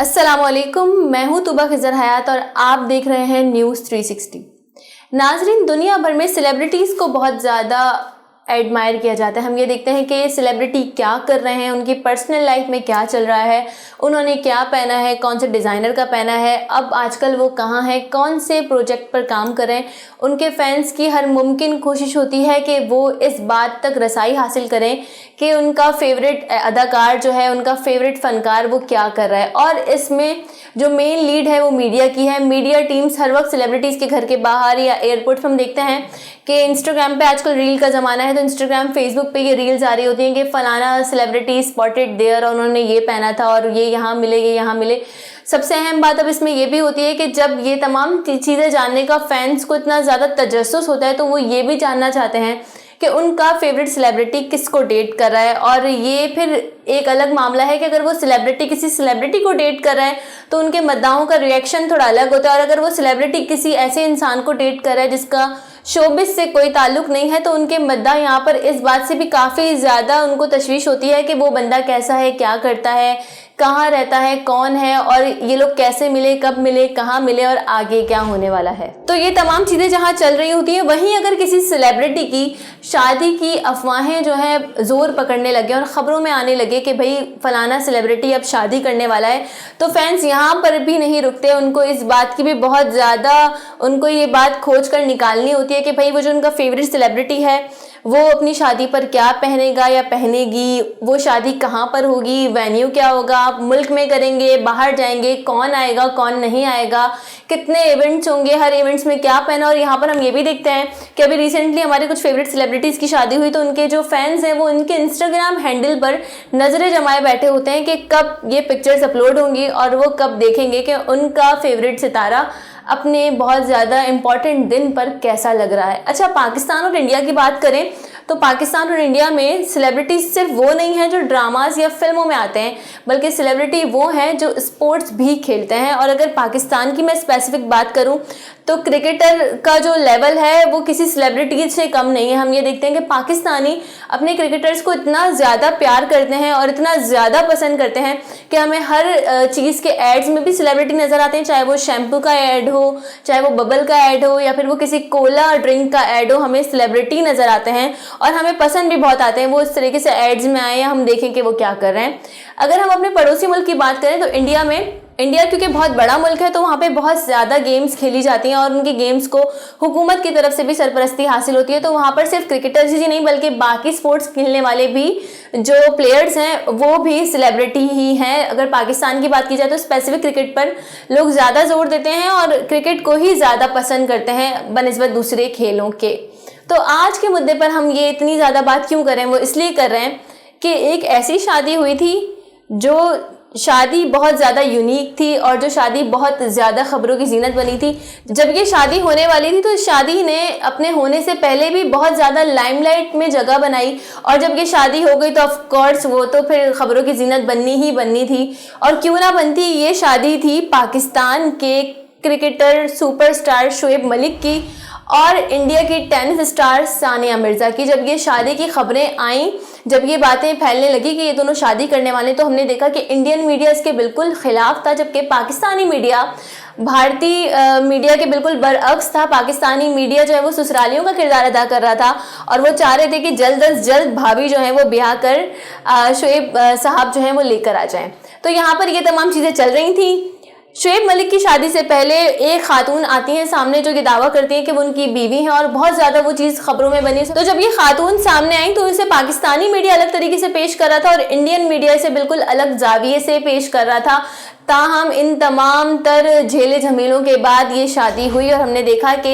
अस्सलामुअलैकुम, मैं हूं तुबा खिजर हयात और आप देख रहे हैं न्यूज़ 360। नाजरीन, दुनिया भर में सेलिब्रिटीज़ को बहुत ज़्यादा एडमायर किया जाता है। हम ये देखते हैं कि सेलिब्रिटी क्या कर रहे हैं, उनकी पर्सनल लाइफ में क्या चल रहा है, उन्होंने क्या पहना है, कौन से डिज़ाइनर का पहना है, अब आजकल वो कहाँ हैं, कौन से प्रोजेक्ट पर काम कर रहे हैं। उनके फैंस की हर मुमकिन कोशिश होती है कि वो इस बात तक रसाई हासिल करें कि उनका फेवरेट अदाकार जो है, उनका फेवरेट फ़नकार वो क्या कर रहा है। और इसमें जो मेन लीड है वो मीडिया की है। मीडिया टीम्स हर वक्त सेलिब्रिटीज़ के घर के बाहर या एयरपोर्ट पर हम देखते हैं कि इंस्टाग्राम पे आजकल रील का ज़माना है, तो इंस्टाग्राम फेसबुक पे ये रील्स आ रही होती हैं कि फ़लाना सेलिब्रिटी स्पॉटेड देयर और उन्होंने ये पहना था और ये यहाँ मिले, ये यहाँ मिले। सबसे अहम बात अब इसमें ये भी होती है कि जब ये तमाम चीज़ें जानने का फैंस को इतना ज़्यादा तजस्सुस होता है तो वो ये भी जानना चाहते हैं कि उनका फेवरेट सेलिब्रिटी किसको डेट कर रहा है। और ये फिर एक अलग मामला है कि अगर वो सेलिब्रिटी किसी सेलिब्रिटी को डेट कर रहा है तो उनके मद्दाहों का रिएक्शन थोड़ा अलग होता है, और अगर वो सेलिब्रिटी किसी ऐसे इंसान को डेट कर रहा है जिसका शोबिस से कोई ताल्लुक नहीं है तो उनके मद्दाह यहाँ पर इस बात से भी काफ़ी ज़्यादा उनको तशवीश होती है कि वो बंदा कैसा है, क्या करता है, कहाँ रहता है, कौन है, और ये लोग कैसे मिले, कब मिले, कहाँ मिले और आगे क्या होने वाला है। तो ये तमाम चीज़ें जहाँ चल रही होती हैं, वहीं अगर किसी सेलिब्रिटी की शादी की अफवाहें जो है ज़ोर पकड़ने लगे और ख़बरों में आने लगे कि भाई फ़लाना सेलिब्रिटी अब शादी करने वाला है, तो फैंस यहाँ पर भी नहीं रुकते। उनको इस बात की भी बहुत ज़्यादा उनको ये बात खोज कर निकालनी होती है कि भाई वो जो उनका फेवरेट सेलिब्रिटी है वो अपनी शादी पर क्या पहनेगा या पहनेगी, वो शादी कहाँ पर होगी, वेन्यू क्या होगा, मुल्क में करेंगे, बाहर जाएंगे, कौन आएगा, कौन नहीं आएगा, कितने इवेंट्स होंगे, हर इवेंट्स में क्या पहना। और यहाँ पर हम ये भी देखते हैं कि अभी रिसेंटली हमारे कुछ फेवरेट सेलिब्रिटीज़ की शादी हुई तो उनके जो फैंस हैं वो उनके इंस्टाग्राम हैंडल पर नज़रें जमाए बैठे होते हैं कि कब ये पिक्चर्स अपलोड होंगी और वो कब देखेंगे कि उनका फेवरेट सितारा अपने बहुत ज़्यादा इम्पॉर्टेंट दिन पर कैसा लग रहा है। अच्छा, पाकिस्तान और इंडिया की बात करें तो पाकिस्तान और इंडिया में सेलिब्रिटीज़ सिर्फ वो नहीं हैं जो ड्रामास या फिल्मों में आते हैं, बल्कि सेलिब्रिटी वो हैं जो स्पोर्ट्स भी खेलते हैं। और अगर पाकिस्तान की मैं स्पेसिफिक बात करूं तो क्रिकेटर का जो लेवल है वो किसी सेलिब्रिटी से कम नहीं है। हम ये देखते हैं कि पाकिस्तानी अपने क्रिकेटर्स को इतना ज़्यादा प्यार करते हैं और इतना ज़्यादा पसंद करते हैं कि हमें हर चीज़ के एड्स में भी सेलिब्रिटी नज़र आते हैं, चाहे वो शैम्पू का ऐड हो, चाहे वो बबल का ऐड हो, या फिर वो किसी कोला ड्रिंक का ऐड हो, हमें सेलिब्रिटी नज़र आते हैं और हमें पसंद भी बहुत आते हैं। वो इस तरीके से एड्स में आए या हम देखें कि वो क्या कर रहे हैं। अगर हम अपने पड़ोसी मुल्क की बात करें तो इंडिया क्योंकि बहुत बड़ा मुल्क है तो वहाँ पे बहुत ज़्यादा गेम्स खेली जाती हैं और उनके गेम्स को हुकूमत की तरफ से भी सरपरस्ती हासिल होती है। तो वहाँ पर सिर्फ क्रिकेटर्स ही नहीं बल्कि बाकी स्पोर्ट्स खेलने वाले भी जो प्लेयर्स हैं वो भी सेलिब्रिटी ही हैं। अगर पाकिस्तान की बात की जाए तो स्पेसिफिक क्रिकेट पर लोग ज़्यादा जोर देते हैं और क्रिकेट को ही ज़्यादा पसंद करते हैं बनिस्बत दूसरे खेलों के। तो आज के मुद्दे पर हम ये इतनी ज़्यादा बात क्यों कर रहे हैं, वो इसलिए कर रहे हैं कि एक ऐसी शादी हुई थी जो शादी बहुत ज़्यादा यूनिक थी और जो शादी बहुत ज़्यादा ख़बरों की जीनत बनी थी। जब ये शादी होने वाली थी तो शादी ने अपने होने से पहले भी बहुत ज़्यादा लाइमलाइट में जगह बनाई, और जब ये शादी हो गई तो ऑफ कोर्स वो तो फिर ख़बरों की जीनत बननी ही बननी थी। और क्यों ना बनती, ये शादी थी पाकिस्तान के क्रिकेटर सुपरस्टार शोएब मलिक की और इंडिया की टेनिस स्टार सानिया मिर्ज़ा की। जब ये शादी की खबरें आईं, जब ये बातें फैलने लगी कि ये दोनों शादी करने वाले, तो हमने देखा कि इंडियन मीडिया इसके बिल्कुल ख़िलाफ़ था, जबकि पाकिस्तानी मीडिया भारतीय मीडिया के बिल्कुल बरअक्स था। पाकिस्तानी मीडिया जो है वो ससुरालियों का किरदार अदा कर रहा था और वो चाह रहे थे कि जल्द अज जल्द भाभी जो है वो ब्याह कर शोएब साहब जो हैं वो लेकर आ जाएं। तो यहाँ पर ये तमाम चीज़ें चल रही थी। शोएब मलिक की शादी से पहले एक खातून आती हैं सामने जो ये दावा करती हैं कि वो उनकी बीवी हैं और बहुत ज़्यादा वो चीज़ खबरों में बनी। तो जब ये खातून सामने आई तो उसे पाकिस्तानी मीडिया अलग तरीके से पेश कर रहा था और इंडियन मीडिया इसे बिल्कुल अलग जाविये से पेश कर रहा था। ताहम इन तमाम तर झेले झमेलों के बाद ये शादी हुई और हमने देखा कि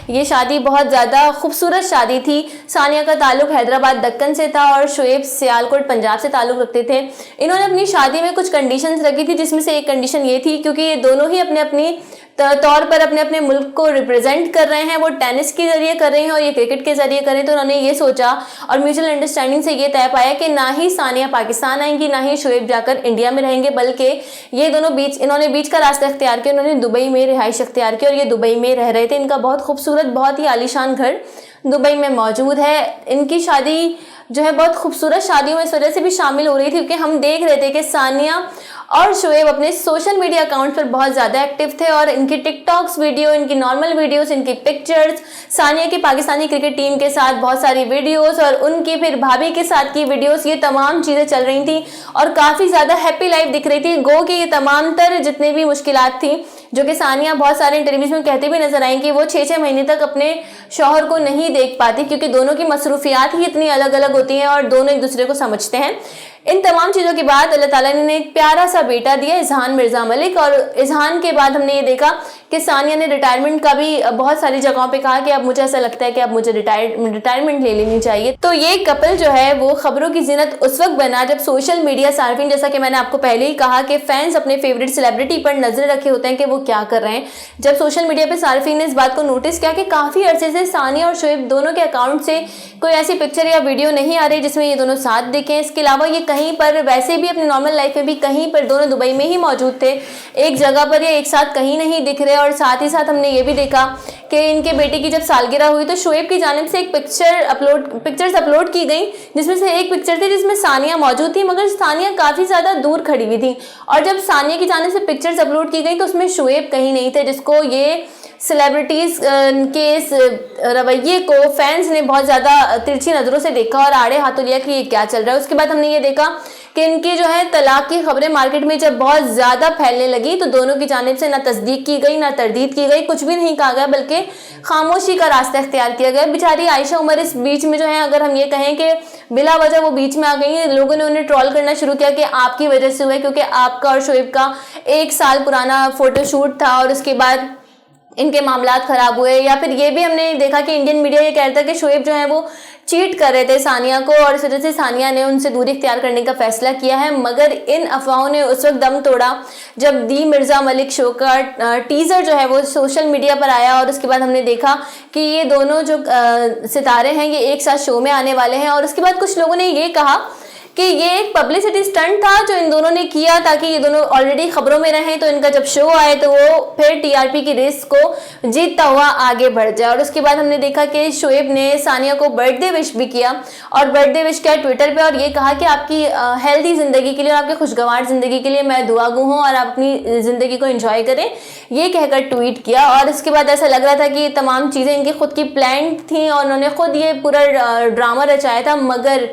ये शादी बहुत ज़्यादा खूबसूरत शादी थी। सानिया का ताल्लुक़ हैदराबाद दक्कन से था और शोएब सियालकोट पंजाब से ताल्लुक़ रखते थे। इन्होंने अपनी शादी में कुछ कंडीशंस रखी थी, जिसमें से एक कंडीशन ये थी, क्योंकि ये दोनों ही अपने अपनी तौर पर अपने अपने मुल्क को रिप्रेजेंट कर रहे हैं, वो टेनिस के ज़रिए कर रहे हैं और ये क्रिकेट के ज़रिए कर रहे हैं, तो उन्होंने ये सोचा और म्यूचुअल अंडरस्टैंडिंग से ये तय पाया कि ना ही सानिया पाकिस्तान आएंगी ना ही शोएब जाकर इंडिया में रहेंगे, बल्कि ये दोनों इन्होंने बीच का रास्ता इख्तियार किया। उन्होंने दुबई में रिहाइश इख्तियार की और ये दुबई में रह रहे थे। इनका बहुत खूबसूरत, बहुत ही आलीशान घर दुबई में मौजूद है। इनकी शादी जो है बहुत खूबसूरत शादियों में इस वजह से भी शामिल हो रही थी क्योंकि हम देख रहे थे कि सानिया और शोएब अपने सोशल मीडिया अकाउंट पर बहुत ज़्यादा एक्टिव थे और इनकी टिकटॉक्स वीडियो, इनकी नॉर्मल वीडियोस, इनकी पिक्चर्स, सानिया की पाकिस्तानी क्रिकेट टीम के साथ बहुत सारी वीडियोस और उनकी फिर भाभी के साथ की वीडियोस, ये तमाम चीज़ें चल रही थी और काफ़ी ज़्यादा हैप्पी लाइफ दिख रही थी। गो कि ये तमाम तर जितने भी मुश्किलात थी, जो कि सानिया बहुत सारे इंटरव्यूज में कहते भी नजर आई कि वो 6-6 महीने तक अपने शौहर को नहीं देख पाती क्योंकि दोनों की मसरूफियात ही इतनी अलग अलग होती हैं और दोनों एक दूसरे को समझते हैं। इन तमाम चीज़ों के बाद अल्लाह ताला ने एक प्यारा सा बेटा दिया, इजहान मिर्ज़ा मलिक। और इजहान के बाद हमने ये देखा कि सानिया ने रिटायरमेंट का भी बहुत सारी जगहों पे कहा कि अब मुझे ऐसा लगता है कि अब मुझे रिटायरमेंट ले लेनी चाहिए। तो ये कपल जो है वो खबरों की जीनत उस वक्त बना जब सोशल मीडिया सार्फिन, जैसा कि मैंने आपको पहले ही कहा कि फैंस अपने फेवरेट सेलिब्रिटी पर नजर रखे होते हैं कि वो क्या कर रहे हैं। जब सोशल मीडिया पे सार्फिन ने इस बात को नोटिस किया कि काफ़ी अरसे से सानिया और शोएब दोनों के अकाउंट से कोई ऐसी पिक्चर या वीडियो नहीं आ रही जिसमें ये दोनों साथ दिखें। इसके अलावा ये कहीं पर वैसे भी अपनी नॉर्मल लाइफ में भी कहीं पर दोनों दुबई में ही मौजूद थे, एक जगह पर या एक साथ कहीं नहीं दिख रहे। और साथ ही साथ हमने ये भी देखा कि इनके बेटे की जब सालगिरह हुई तो शोएब की जानिब से एक पिक्चर्स अपलोड की गई जिसमें से एक पिक्चर थी जिसमें सानिया मौजूद थी मगर सानिया काफ़ी ज़्यादा दूर खड़ी हुई थी। और जब सानिया की जानिब से पिक्चर्स अपलोड की गई तो उसमें शोएब कहीं नहीं थे, जिसको ये सेलिब्रिटीज़ के इस रवैये को फैंस ने बहुत ज़्यादा तिरछी नज़रों से देखा और आड़े हाथों लिया कि ये क्या चल रहा है। उसके बाद हमने ये देखा कि इनकी जो है तलाक की खबरें मार्केट में जब बहुत ज़्यादा फैलने लगी तो दोनों की जानिब से ना तस्दीक की गई ना तरदीद की गई, कुछ भी नहीं कहा गया बल्कि खामोशी का रास्ता इख्तियार किया गया। बेचारी आयशा उमर इस बीच में जो है, अगर हम ये कहें कि बिला वजह वो बीच में आ गई हैं, लोगों ने उन्हें ट्रोल करना शुरू किया कि आपकी वजह से हुआ है क्योंकि आपका और शोएब का 1 साल पुराना फोटोशूट था और उसके बाद इनके मामलात ख़राब हुए। या फिर ये भी हमने देखा कि इंडियन मीडिया ये कहता है कि शोएब जो है वो चीट कर रहे थे सानिया को और इस वजह से सानिया ने उनसे दूरी इख्तियार करने का फैसला किया है। मगर इन अफवाहों ने उस वक्त दम तोड़ा जब दी मिर्ज़ा मलिक शो का टीज़र जो है वो सोशल मीडिया पर आया और उसके बाद हमने देखा कि ये दोनों जो सितारे हैं ये एक साथ शो में आने वाले हैं। और उसके बाद कुछ लोगों ने ये कहा कि ये एक पब्लिसिटी स्टंट था जो इन दोनों ने किया ताकि ये दोनों ऑलरेडी खबरों में रहें तो इनका जब शो आए तो वो फिर टीआरपी की रेस को जीतता हुआ आगे बढ़ जाए। और उसके बाद हमने देखा कि शोएब ने सानिया को बर्थडे विश भी किया और बर्थडे विश किया ट्विटर पे और ये कहा कि आपकी हेल्दी ज़िंदगी के लिए और आपकी खुशगवार ज़िंदगी के लिए मैं दुआगो हूँ और आप अपनी ज़िंदगी को एंजॉय करें, ये कहकर ट्वीट किया। और इसके बाद ऐसा लग रहा था कि ये तमाम चीज़ें इनकी खुद की प्लान थी और उन्होंने खुद ये पूरा ड्रामा रचाया था। मगर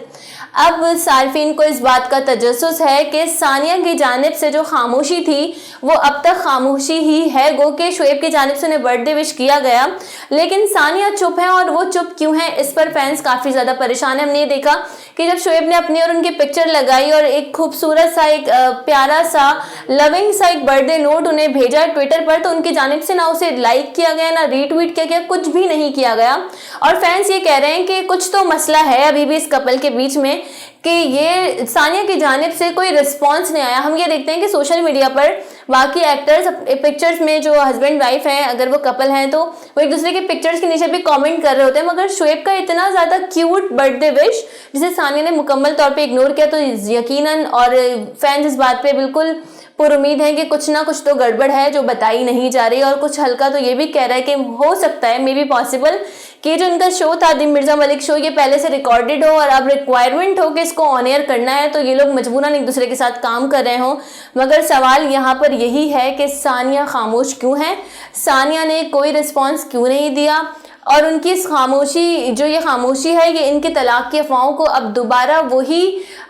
अब सार्फिन को इस बात का तजस्सुस है कि सानिया की जानिब से जो खामोशी थी वो अब तक खामोशी ही है। गो के शोएब की जानिब से उन्हें बर्थडे विश किया गया लेकिन सानिया चुप है और वो चुप क्यों है इस पर फैंस काफ़ी ज़्यादा परेशान है। हमने ये देखा कि जब शोएब ने अपनी और उनकी पिक्चर लगाई और एक खूबसूरत सा एक प्यारा सा लविंग सा एक बर्थडे नोट उन्हें भेजा ट्विटर पर तो उनकी जानिब से ना उसे लाइक किया गया ना रीट्वीट किया गया, कुछ भी नहीं किया गया। और फैंस ये कह रहे हैं कि कुछ तो मसला है अभी भी इस कपल के बीच में कि ये सानिया की जानिब से कोई रिस्पांस नहीं आया। हम ये देखते हैं कि सोशल मीडिया पर बाकी एक्टर्स पिक्चर्स में जो हस्बैंड वाइफ हैं अगर वो कपल हैं तो वो एक दूसरे के पिक्चर्स के नीचे भी कमेंट कर रहे होते हैं मगर शोएब का इतना ज़्यादा क्यूट बर्थडे विश जिसे सानिया ने मुकम्मल तौर पे इग्नोर किया तो यकीनन और फैंस इस बात पे बिल्कुल पुरुमीद है कि कुछ ना कुछ तो गड़बड़ है जो बताई नहीं जा रही। और कुछ हल्का तो ये भी कह रहा है कि हो सकता है मे बी पॉसिबल कि जो इनका शो था दी मिर्ज़ा मलिक शो ये पहले से रिकॉर्डेड हो और अब रिक्वायरमेंट हो कि इसको ऑन एयर करना है तो ये लोग मजबूरन एक दूसरे के साथ काम कर रहे हों। मगर सवाल यहाँ पर यही है कि सानिया खामोश क्यों है, सानिया ने कोई रिस्पॉन्स क्यों नहीं दिया और उनकी इस खामोशी जो ये खामोशी है ये इनके तलाक की अफवाहों को अब दोबारा वही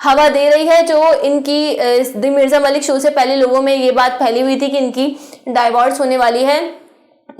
हवा दे रही है जो इनकी दी मिर्ज़ा मलिक शो से पहले लोगों में ये बात फैली हुई थी कि इनकी डाइवोर्स होने वाली है,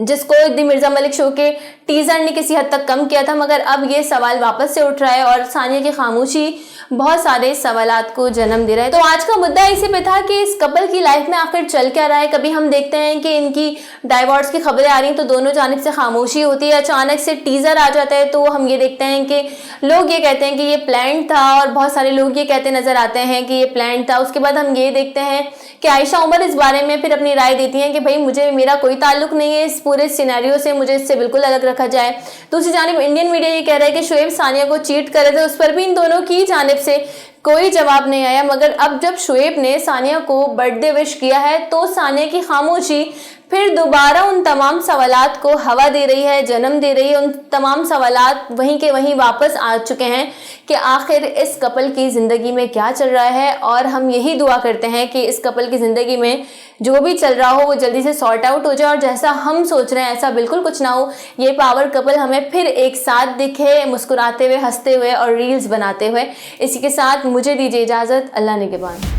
जिसको दी मिर्ज़ा मलिक शो के टीज़र ने किसी हद तक कम किया था। मगर अब ये सवाल वापस से उठ रहा है और सानिया की खामोशी बहुत सारे सवालात को जन्म दे रहा है। तो आज का मुद्दा इसी पे था कि इस कपल की लाइफ में आखिर चल क्या रहा है। कभी हम देखते हैं कि इनकी डाइवोर्स की खबरें आ रही हैं तो दोनों जानिब से खामोशी होती है, अचानक से टीज़र आ जाता है तो हम ये देखते हैं कि लोग ये कहते हैं कि ये प्लान था और बहुत सारे लोग ये कहते नज़र आते हैं कि ये प्लान था। उसके बाद हम ये देखते हैं कि आयशा उमर इस बारे में फिर अपनी राय देती हैं कि भाई मुझे मेरा कोई ताल्लुक नहीं है इस पूरे सिनेरियो से, मुझे इससे बिल्कुल अलग रखा जाए। दूसरी जानिब इंडियन मीडिया ये कह रहा है कि शोएब सानिया को चीट कर रहे थे, उस पर भी इन दोनों की जानिब से कोई जवाब नहीं आया। मगर अब जब शोएब ने सानिया को बर्थडे विश किया है तो सानिया की खामोशी फिर दोबारा उन तमाम सवालात को हवा दे रही है, जन्म दे रही है। उन तमाम सवालात वहीं के वहीं वापस आ चुके हैं कि आखिर इस कपल की ज़िंदगी में क्या चल रहा है। और हम यही दुआ करते हैं कि इस कपल की ज़िंदगी में जो भी चल रहा हो वो जल्दी से सॉर्ट आउट हो जाए, और जैसा हम सोच रहे हैं ऐसा बिल्कुल कुछ ना हो। ये पावर कपल हमें फिर एक साथ दिखे, मुस्कुराते हुए, हंसते हुए और रील्स बनाते हुए। इसी के साथ मुझे दीजिए इजाज़त। अल्लाह निगहबान।